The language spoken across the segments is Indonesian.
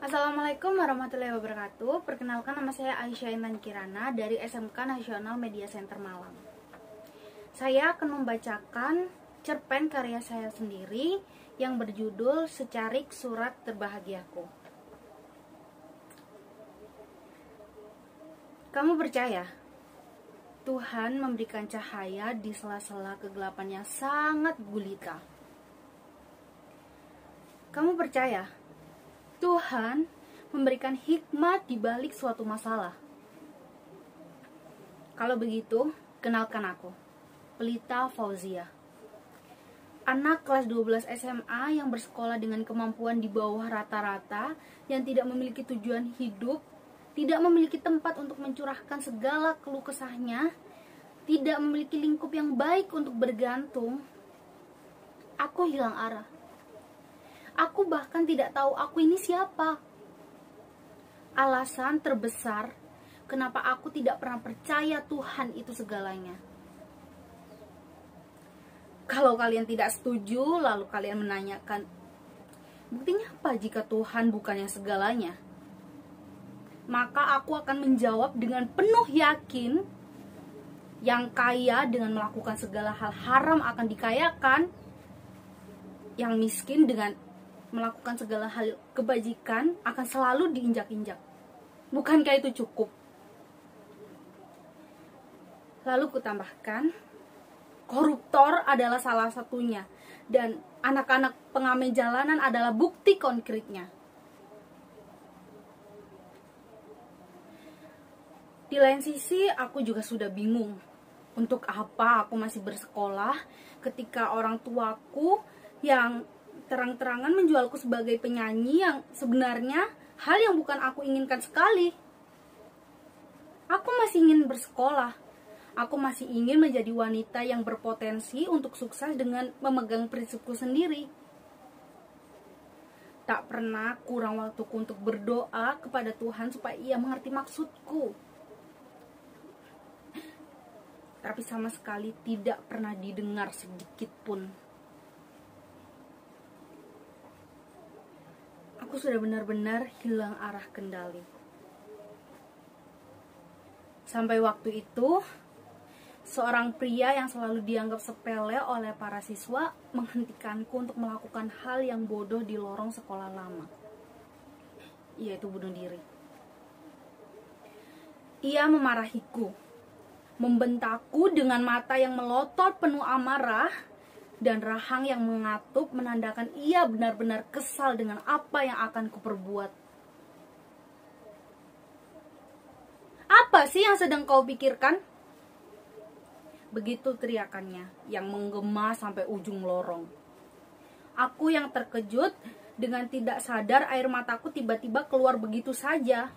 Assalamualaikum warahmatullahi wabarakatuh. Perkenalkan, nama saya Aisyah Intan Kirana dari SMK Nasional Media Center Malang. Saya akan membacakan cerpen karya saya sendiri yang berjudul Secarik Surat Terbahagiaku. Kamu percaya Tuhan memberikan cahaya di sela-sela kegelapan yang sangat gulita? Kamu percaya Tuhan memberikan hikmat di balik suatu masalah? Kalau begitu, kenalkan aku, Pelita Fauzia. Anak kelas 12 SMA yang bersekolah dengan kemampuan di bawah rata-rata, yang tidak memiliki tujuan hidup, tidak memiliki tempat untuk mencurahkan segala keluh kesahnya, tidak memiliki lingkup yang baik untuk bergantung. Aku hilang arah. Aku bahkan tidak tahu aku ini siapa. Alasan terbesar kenapa aku tidak pernah percaya Tuhan itu segalanya. Kalau kalian tidak setuju, lalu kalian menanyakan, buktinya apa jika Tuhan bukannya segalanya? Maka aku akan menjawab dengan penuh yakin, yang kaya dengan melakukan segala hal haram akan dikayakan, yang miskin dengan melakukan segala hal kebajikan akan selalu diinjak-injak. Bukankah itu cukup? Lalu kutambahkan, koruptor adalah salah satunya, dan anak-anak pengamen jalanan adalah bukti konkretnya. Di lain sisi, aku juga sudah bingung. Untuk apa aku masih bersekolah ketika orang tuaku yang terang-terangan menjualku sebagai penyanyi yang sebenarnya hal yang bukan aku inginkan sekali. Aku masih ingin bersekolah. Aku masih ingin menjadi wanita yang berpotensi untuk sukses dengan memegang prinsipku sendiri. Tak pernah kurang waktuku untuk berdoa kepada Tuhan supaya Ia mengerti maksudku. Tapi sama sekali tidak pernah didengar sedikit pun. Aku sudah benar-benar hilang arah kendali. Sampai waktu itu, seorang pria yang selalu dianggap sepele oleh para siswa menghentikanku untuk melakukan hal yang bodoh di lorong sekolah lama, yaitu bunuh diri. Ia memarahiku, membentakku dengan mata yang melotot penuh amarah, dan rahang yang mengatup menandakan ia benar-benar kesal dengan apa yang akan kuperbuat. Apa sih yang sedang kau pikirkan? Begitu teriakannya yang menggema sampai ujung lorong. Aku yang terkejut, dengan tidak sadar air mataku tiba-tiba keluar begitu saja.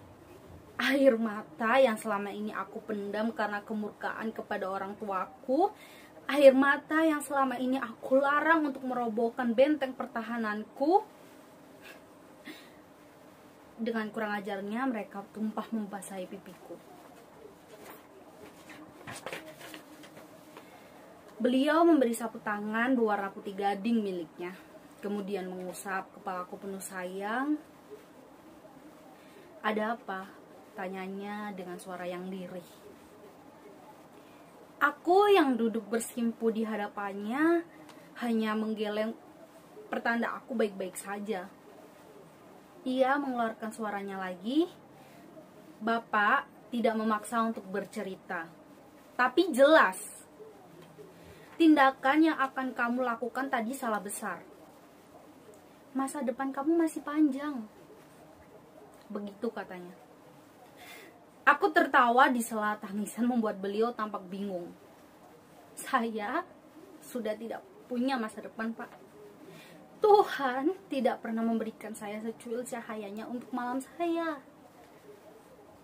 Air mata yang selama ini aku pendam karena kemurkaan kepada orang tuaku, air mata yang selama ini aku larang untuk merobohkan benteng pertahananku. Dengan kurang ajarnya mereka tumpah membasahi pipiku. Beliau memberi sapu tangan berwarna putih gading miliknya, kemudian mengusap kepalaku penuh sayang. "Ada apa?" tanyanya dengan suara yang lirih. Aku yang duduk bersimpu di hadapannya hanya menggeleng pertanda aku baik-baik saja. Ia mengeluarkan suaranya lagi. "Bapak tidak memaksa untuk bercerita, tapi jelas tindakan yang akan kamu lakukan tadi salah besar. Masa depan kamu masih panjang." Begitu katanya. Aku tertawa di sela tangisan membuat beliau tampak bingung. "Saya sudah tidak punya masa depan, Pak. Tuhan tidak pernah memberikan saya secuil cahayanya untuk malam saya.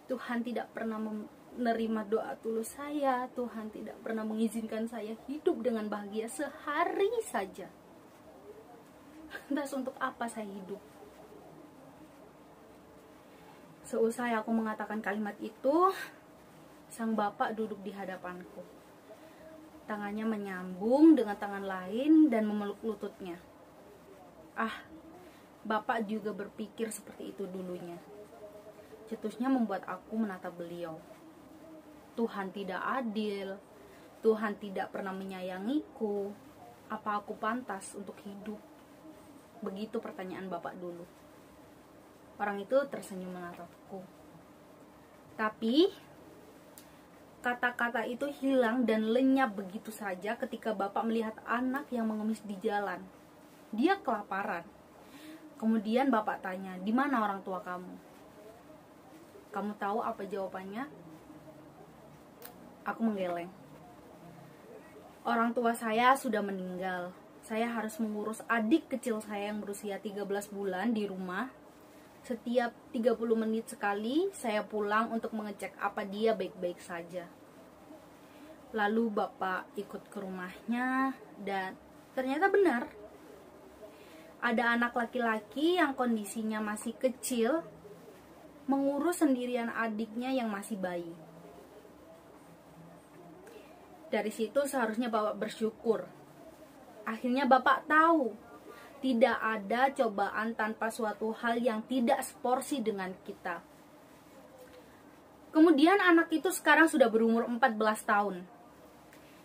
Tuhan tidak pernah menerima doa tulus saya. Tuhan tidak pernah mengizinkan saya hidup dengan bahagia sehari saja. Lantas untuk apa saya hidup?" Seusai aku mengatakan kalimat itu, sang bapak duduk di hadapanku. Tangannya menyambung dengan tangan lain dan memeluk lututnya. "Ah, Bapak juga berpikir seperti itu dulunya. Cetusnya membuat aku menatap beliau. Tuhan tidak adil, Tuhan tidak pernah menyayangiku. Apa aku pantas untuk hidup? Begitu pertanyaan Bapak dulu. Orang itu tersenyum menatapku. Tapi kata-kata itu hilang dan lenyap begitu saja ketika Bapak melihat anak yang mengemis di jalan. Dia kelaparan. Kemudian Bapak tanya, "Di mana orang tua kamu?" Kamu tahu apa jawabannya? Aku menggeleng. Orang tua saya sudah meninggal. Saya harus mengurus adik kecil saya yang berusia 13 bulan di rumah. Setiap 30 menit sekali saya pulang untuk mengecek apa dia baik-baik saja. Lalu Bapak ikut ke rumahnya dan ternyata benar. Ada anak laki-laki yang kondisinya masih kecil mengurus sendirian adiknya yang masih bayi. Dari situ seharusnya Bapak bersyukur. Akhirnya Bapak tahu, tidak ada cobaan tanpa suatu hal yang tidak seporsi dengan kita. Kemudian anak itu sekarang sudah berumur 14 tahun.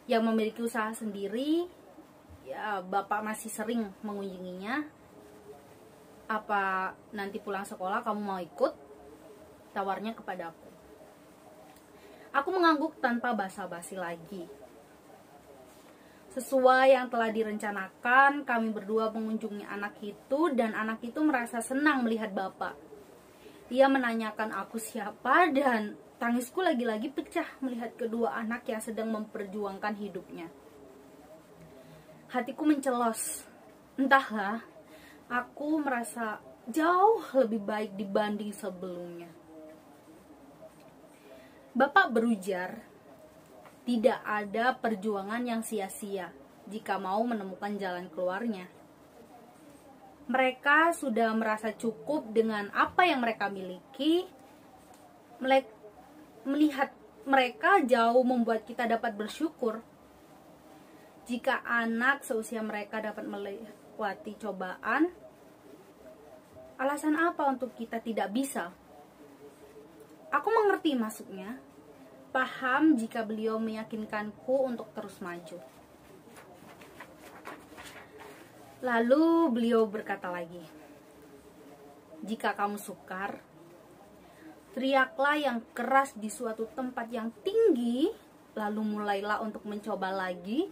Yang memiliki usaha sendiri, ya Bapak masih sering mengunjunginya. Apa nanti pulang sekolah kamu mau ikut? Tawarnya kepada aku. Aku mengangguk tanpa basa-basi lagi. Sesuai yang telah direncanakan, kami berdua mengunjungi anak itu dan anak itu merasa senang melihat Bapak. Ia menanyakan aku siapa dan tangisku lagi-lagi pecah melihat kedua anak yang sedang memperjuangkan hidupnya. Hatiku mencelos. Entahlah, aku merasa jauh lebih baik dibanding sebelumnya. Bapak berujar, tidak ada perjuangan yang sia-sia jika mau menemukan jalan keluarnya. Mereka sudah merasa cukup dengan apa yang mereka miliki. Melihat mereka jauh membuat kita dapat bersyukur. Jika anak seusia mereka dapat melewati cobaan, alasan apa untuk kita tidak bisa? Aku mengerti maksudnya. Paham jika beliau meyakinkanku untuk terus maju. Lalu beliau berkata lagi, "Jika kamu sukar, teriaklah yang keras di suatu tempat yang tinggi, lalu mulailah untuk mencoba lagi,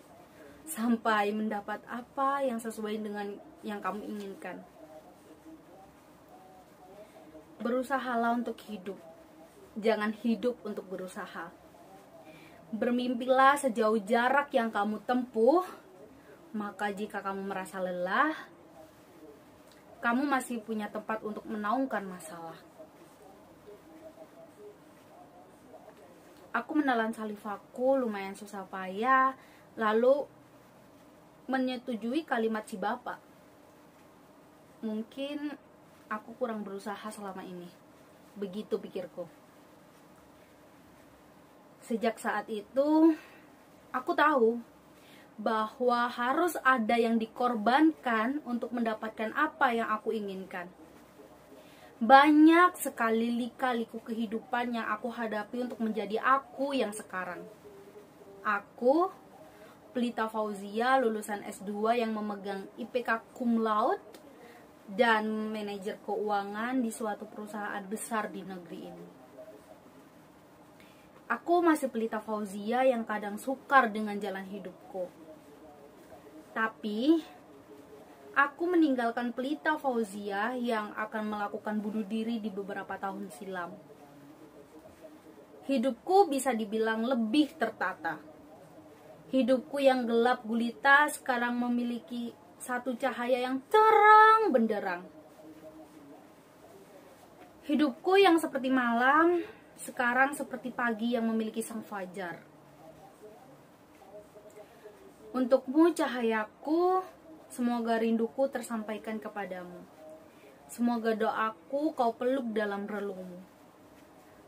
sampai mendapat apa yang sesuai dengan yang kamu inginkan. Berusahalah untuk hidup. Jangan hidup untuk berusaha. Bermimpilah sejauh jarak yang kamu tempuh. Maka jika kamu merasa lelah, kamu masih punya tempat untuk menaungkan masalah." Aku menelan salivaku lumayan susah payah, lalu menyetujui kalimat si Bapak. Mungkin aku kurang berusaha selama ini. Begitu pikirku. Sejak saat itu, aku tahu bahwa harus ada yang dikorbankan untuk mendapatkan apa yang aku inginkan. Banyak sekali lika-liku kehidupan yang aku hadapi untuk menjadi aku yang sekarang. Aku, Pelita Fauzia, lulusan S2 yang memegang IPK cum laude dan manajer keuangan di suatu perusahaan besar di negeri ini. Aku masih Pelita Fauzia yang kadang sukar dengan jalan hidupku. Tapi aku meninggalkan Pelita Fauzia yang akan melakukan bunuh diri di beberapa tahun silam. Hidupku bisa dibilang lebih tertata. Hidupku yang gelap gulita sekarang memiliki satu cahaya yang terang benderang. Hidupku yang seperti malam sekarang seperti pagi yang memiliki sang fajar. Untukmu cahayaku, semoga rinduku tersampaikan kepadamu. Semoga doaku kau peluk dalam relungmu.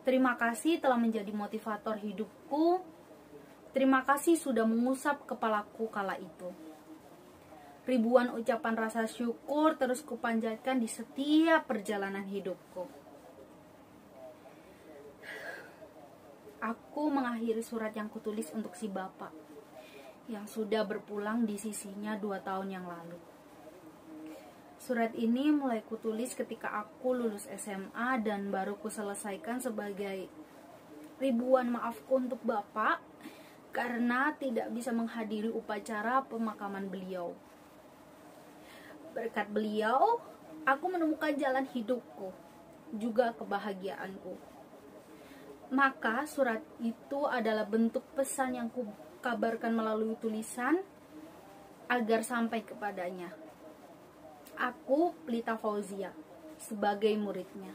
Terima kasih telah menjadi motivator hidupku. Terima kasih sudah mengusap kepalaku kala itu. Ribuan ucapan rasa syukur terus kupanjatkan di setiap perjalanan hidupku. Aku mengakhiri surat yang kutulis untuk si bapak yang sudah berpulang di sisinya 2 tahun yang lalu. Surat ini mulai kutulis ketika aku lulus SMA dan baru kuselesaikan sebagai ribuan maafku untuk bapak karena tidak bisa menghadiri upacara pemakaman beliau. Berkat beliau, aku menemukan jalan hidupku, juga kebahagiaanku. Maka surat itu adalah bentuk pesan yang kukabarkan melalui tulisan agar sampai kepadanya. Aku, Pelita Fauzia, sebagai muridnya.